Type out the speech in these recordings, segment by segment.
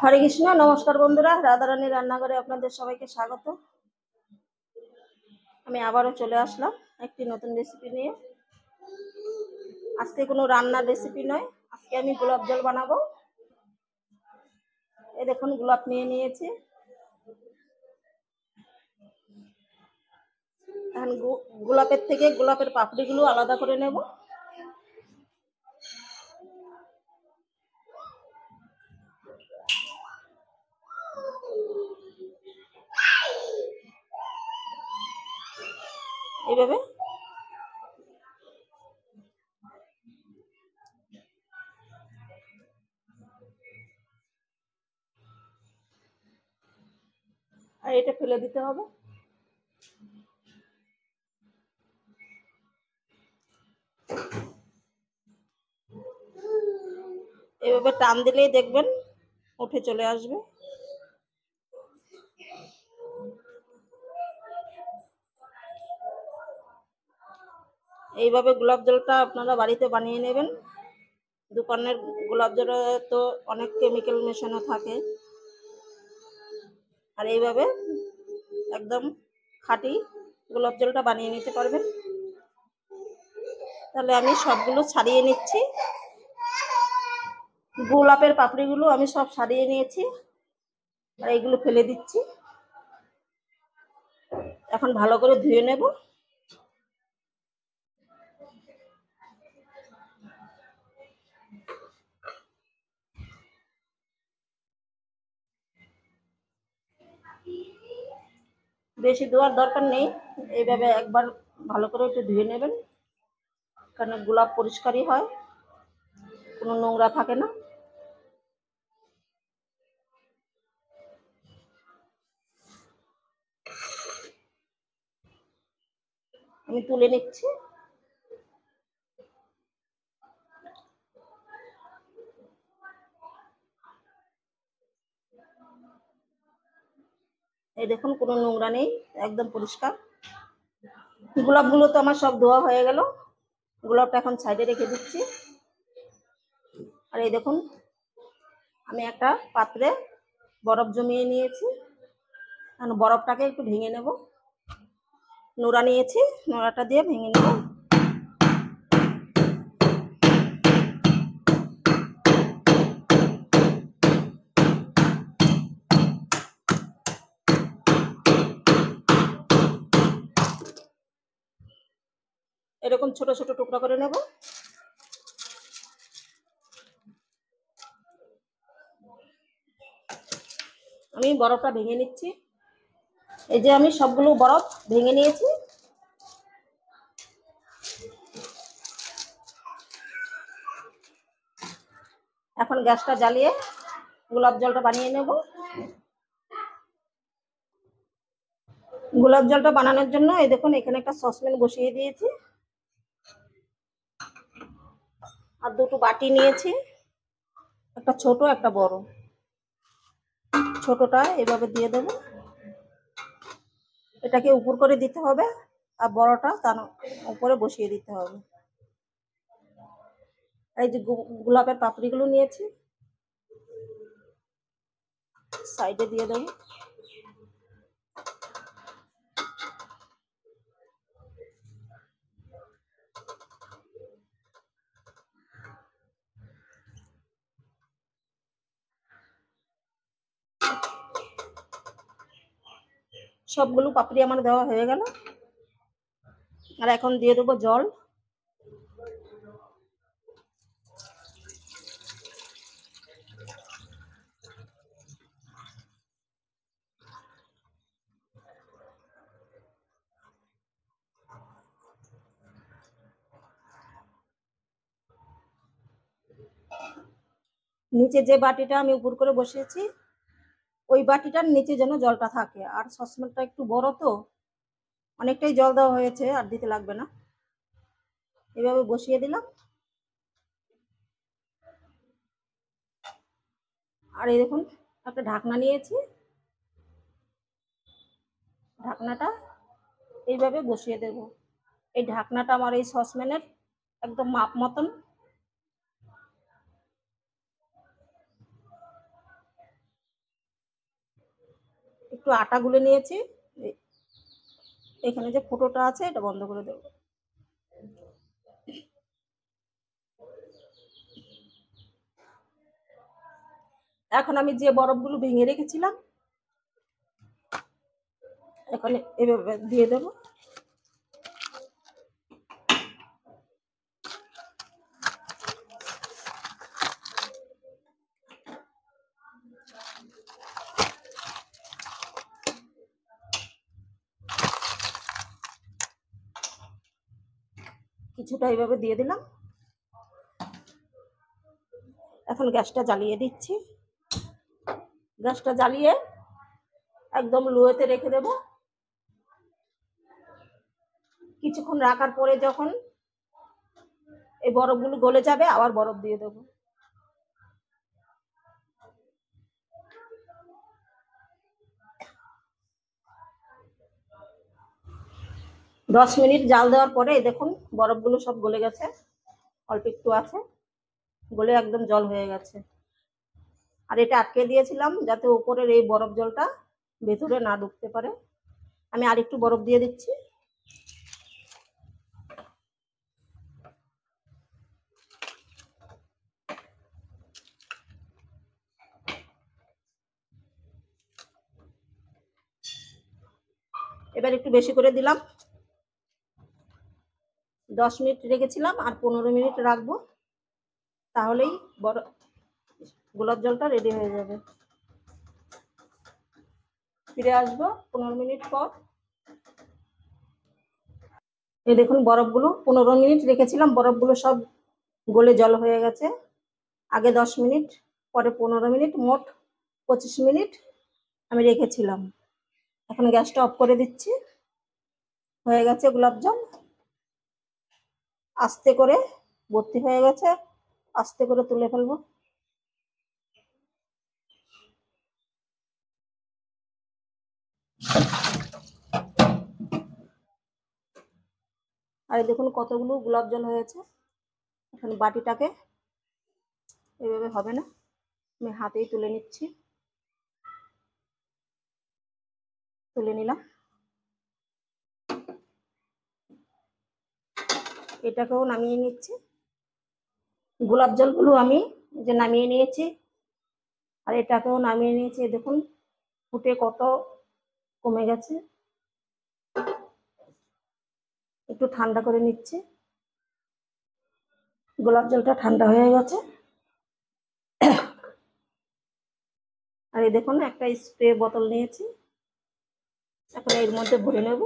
হরে কৃষ্ণ। নমস্কার বন্ধুরা, রাধারানী রান্নাঘরে আপনাদের সবাইকে স্বাগত। আমি আবারও চলে আসলাম একটি নতুন রেসিপি নিয়ে। আজকে কোনো রান্নার রেসিপি নয়, আজকে আমি গোলাপ জল বানাবো। এই দেখুন, গোলাপ নিয়ে নিয়েছি। এখন গোলাপের থেকে গোলাপের পাপড়িগুলো আলাদা করে নেব। এইভাবে আর এটা ফেলে দিতে হবে। এভাবে টান দিলেই দেখবেন উঠে চলে আসবে। এইভাবে গোলাপ জলটা আপনারা বাড়িতে বানিয়ে নেবেন। দোকানের গোলাপ জলে তো অনেক কেমিক্যাল মেশানো থাকে, আর এইভাবে একদম খাঁটি গোলাপ জলটা বানিয়ে নিতে পারবেন। তাহলে আমি সবগুলো ছাড়িয়ে নিচ্ছি। গোলাপের পাপড়িগুলো আমি সব ছাড়িয়ে নিয়েছি, আর এইগুলো ফেলে দিচ্ছি। এখন ভালো করে ধুয়ে নেব। বেশি ধোয়ার দরকার নেই, এইভাবে একবার ভালো করে একটু ধুয়ে নেবেন, কারণ গোলাপ পরিষ্কারই হয়, কোনো নোংরা থাকে না। আমি তুলে নিচ্ছি। এই দেখুন, কোনো নোংরা নেই, একদম পরিষ্কার। গোলাপগুলো তো আমার সব ধোয়া হয়ে গেল। গোলাপটা এখন সাইডে রেখে দিচ্ছি। আর এই দেখুন, আমি একটা পাত্রে বরফ জমিয়ে নিয়েছি। এখন বরফটাকে একটু ভেঙে নেব। নোড়া নিয়েছি, নোড়াটা দিয়ে ভেঙে নেব। এরকম ছোট ছোট টুকরা করে নেব। আমি বরফটা ভেঙে নিচ্ছি। এই যে আমি সবগুলো বরফ ভেঙে নিয়েছি। এখন গ্যাসটা জ্বালিয়ে গোলাপ জলটা বানিয়ে নেব। গোলাপ জলটা বানানোর জন্য এই দেখুন, এখানে একটা সসপ্যান বসিয়ে দিয়েছি, আর দুটো বাটি নিয়েছি, একটা ছোট একটা বড়। ছোটটা এভাবে দিয়ে দেব, এটাকে উপর করে দিতে হবে, আর বড়টা তার উপরে বসিয়ে দিতে হবে। এই যে গোলাপের পাপড়িগুলো নিয়েছি, সাইডে দিয়ে দেব। সবগুলো পাপড়ি আমার দেওয়া হয়ে গেল। আর এখন দিয়ে দেবো জল। নিচে যে বাটিটা আমি উপর করে বসিয়েছি, ওই বাটিটার নিচে যেন জলটা থাকে। আর সসপ্যানটা একটু বড় তো, অনেকটাই জল দেওয়া হয়েছে, আর দিতে লাগবে না। এভাবে বসিয়ে দিলাম। আর এই দেখুন, একটা ঢাকনা নিয়েছি, ঢাকনাটা এইভাবে বসিয়ে দেব। এই ঢাকনাটা আমার এই সসপ্যানের একদম মাপ মতন। একটু আটা গুলে নিয়েছি, এখানে যে ফুটোটা আছে এটা বন্ধ করে দেবো। এখন আমি যে বরফগুলো ভেঙে রেখেছিলাম এখানে এভাবে দিয়ে দেবো। কিছুটা এইভাবে দিয়ে দিলাম। এখন গ্যাসটা জ্বালিয়ে দিচ্ছি। গ্যাসটা জ্বালিয়ে একদম লোতে রেখে দেব। কিছুক্ষণ রাখার পরে যখন এই বরফগুলো গলে যাবে আবার বরফ দিয়ে দেবো। দশ মিনিট জাল দেওয়ার পরে দেখুন বরফগুলো সব গলে গেছে, অল্প একটু আছে, গলে একদম জল হয়ে গেছে। আর এটা আটকে দিয়েছিলাম যাতে উপরের এই বরফ জলটা ভেতরে না ঢুকতে পারে। আমি আরেকটু বরফ দিয়ে দিচ্ছি। এবার একটু বেশি করে দিলাম। 10 মিনিট রেখেছিলাম, আর 15 মিনিট রাখবো, তাহলেই গোলাপ জলটা রেডি হয়ে যাবে। ফিরে আসবো 15 মিনিট পর। এই দেখুন বরফগুলো 15 মিনিট রেখেছিলাম, বরফগুলো সব গলে জল হয়ে গেছে। আগে 10 মিনিট, পরে 15 মিনিট, মোট 25 মিনিট আমি রেখেছিলাম। এখন গ্যাসটা অফ করে দিচ্ছি। হয়ে গেছে গোলাপ জল, আস্তে করে ভর্তি হয়ে গেছে, আস্তে করে তুলে ফেলবো। আর দেখুন কতগুলো গোলাপ জল হয়েছে। এখন বাটিটাকে এভাবে হবে না, আমি হাতেই তুলে নিচ্ছি। তুলে নিলাম। এটাকেও নামিয়ে নিচ্ছি। গোলাপ জলগুলো আমি যে নামিয়ে নিয়েছি, আর এটাকেও নামিয়ে নিয়েছি। দেখুন ফুটে কত কমে গেছে। একটু ঠান্ডা করে নিচ্ছি। গোলাপ জলটা ঠান্ডা হয়ে গেছে। আর এই দেখুন একটা স্প্রে বোতল নিয়েছি, এখন এর মধ্যে ভরে নেব।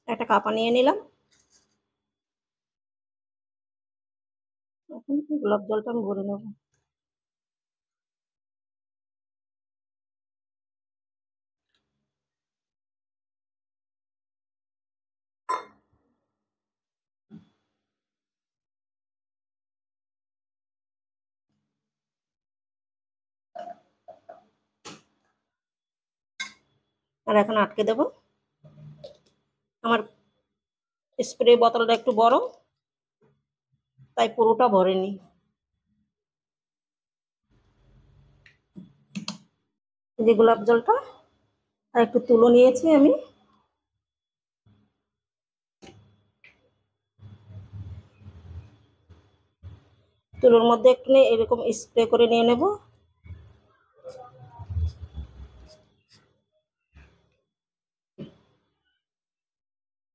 একটা কাপা নিয়ে নিলাম। এখন গোলাপ জলটা আমি ভরে নেব। আর এখন আটকে দেব। আমার স্প্রে বোতলটা একটু বড়, তাই পুরোটা ভরেনি। যে গোলাপ জলটা আর একটু তুলো নিয়েছি আমি, তুলোর মধ্যে একটু এরকম স্প্রে করে নিয়ে নেব।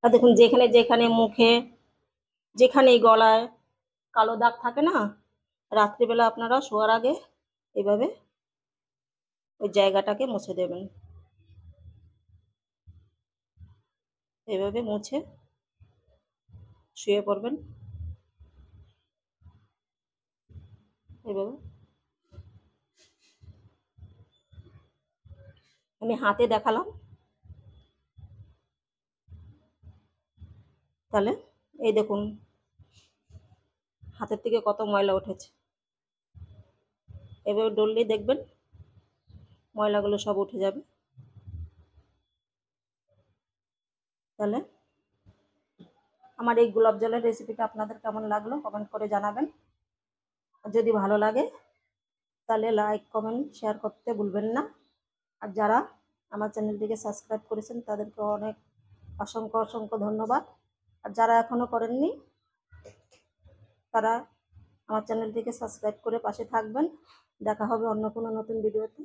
আর দেখুন যেখানে যেখানে মুখে, যেখানে গলায় কালো দাগ থাকে না, রাত্রিবেলা আপনারা শোয়ার আগে এইভাবে ওই জায়গাটাকে মুছে দেবেন। এইভাবে মুছে শুয়ে পড়বেন। এইভাবে আমি হাতে দেখালাম, তাহলে এই দেখুন হাতের থেকে কত ময়লা উঠেছে। এভাবে ডললেই দেখবেন ময়লাগুলো সব উঠে যাবে। তাহলে আমার এই গোলাপ জলের রেসিপিটা আপনাদের কেমন লাগলো কমেন্ট করে জানাবেন। যদি ভালো লাগে তাহলে লাইক কমেন্ট শেয়ার করতে ভুলবেন না। আর যারা আমার চ্যানেলটিকে সাবস্ক্রাইব করেছেন তাদেরকে অনেক অসংখ্য অসংখ্য ধন্যবাদ। আর যারা এখনও করেননি তারা আমার চ্যানেলটিকে সাবস্ক্রাইব করে পাশে থাকবেন। দেখা হবে অন্য কোনো নতুন ভিডিওতে।